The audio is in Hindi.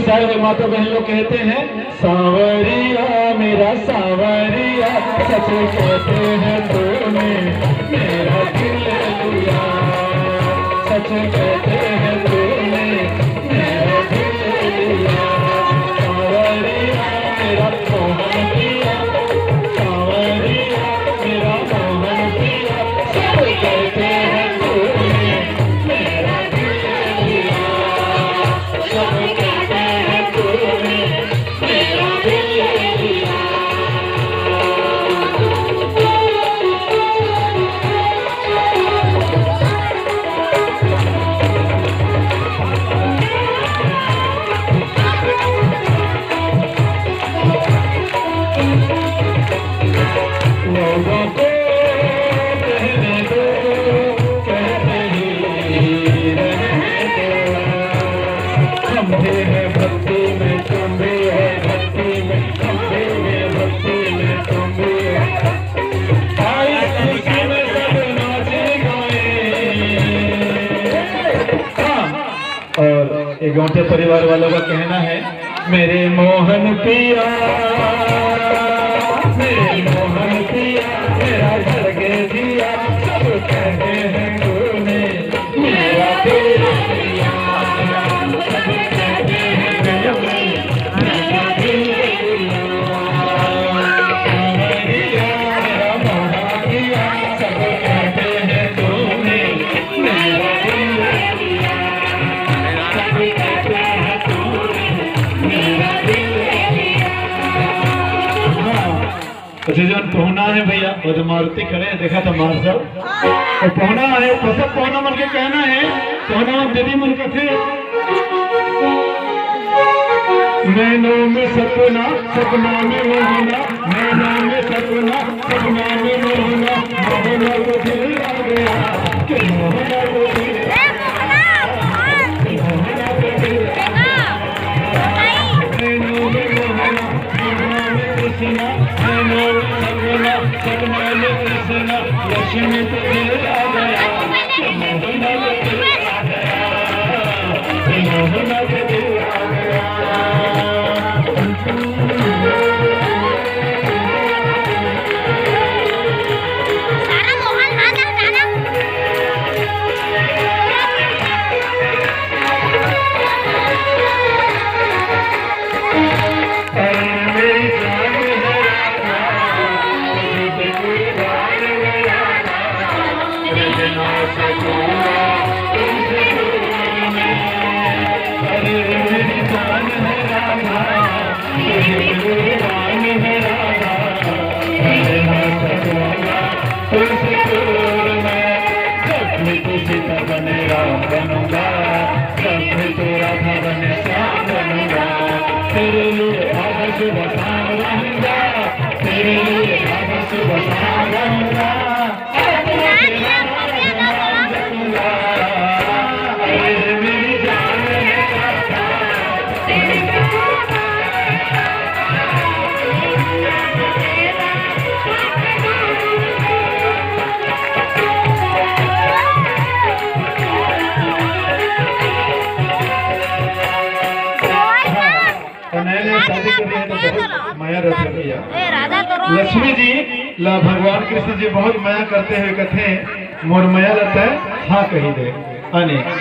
सारे माता बहन लोग कहते हैं सांवरिया मेरा सांवरिया, सच कहते हैं तूने मेरा दिल ले लिया, सच कहते हैं तूने मेरा दिल ले लिया। सांवरिया मेरा मोहन पिया, सांवरिया मेरा मोहन पिया, सब कहते हैं तूने मेरा दिल ले लिया, सब कहते हैं तूने मेरा दिल ले लिया। लोगों को कहने दो, कहते ही रहने दो, हम भी हैं भक्ति में तुम भी है भक्ति में, हम भी हैं भक्ति में तुम भी है। आई खुशी में सब नाचे गाए। हाँ, और ये गौंटे परिवार वालों का कहना है मेरे मोहन पिया, मेरे मोहन पिया मेरा घर के दिया, सब कहते हैं तूने मेरा दिल ले लिया, सब कहते हैं तूने मेरा दिल ले लिया। सांवरिया मेरा मोहन पिया, सब कहते हैं तूने मेरा दिल ले लिया, सब कहते हैं तूने मेरा दिल ले लिया। अच्छा जो पहुना है भैया वो तो मारुति खड़े हैं, देखा था मार साहब और पहुना है तो सब पहुना मन के कहना है पहुना दीदी मन का थे नैनों में सपना सपना में मोहना, नैनों में सपना सपना में मोहना, मोहना को दिल आ गया कि मोहना को दिल आ गया, मोहना को दिल आ गया। नैनों में मोहना सपना में कृष्णा, नैनों में सपना सपना में कृष्णा, लक्ष्मी को दिल आ गया कि मोहना को दिल आ गया, कि मोहना को दिल आ गया। सारा मोहन हाथ हटाना। मेरी जान है राधा, तुझे कुर्बान है राधा, तुझे ना सकूंगा तुमसे दूर मैं। अरे मेरी जान है राधा, तुझे कुर्बान है राधा, तुझे ना सकूंगा तुमसे दूर मैं। जब भी तू सीता बने राम बनूंगा, जब भी तू राधा बने श्याम बनूंगा, तेरे लिए बाबा सुबह शाम रहूंगा, तेरे लिए बाबा सुबह शाम रहूंगा, तेरा नाम जपूंगा। अरे मेरी जान है राधा, तेरी नए शादी कर रही है तो बहुत माया रहती है भैया। लक्ष्मी जी ला भगवान कृष्ण जी बहुत माया करते हुए कथे मोर माया रहता है हाँ कही दे अनेक।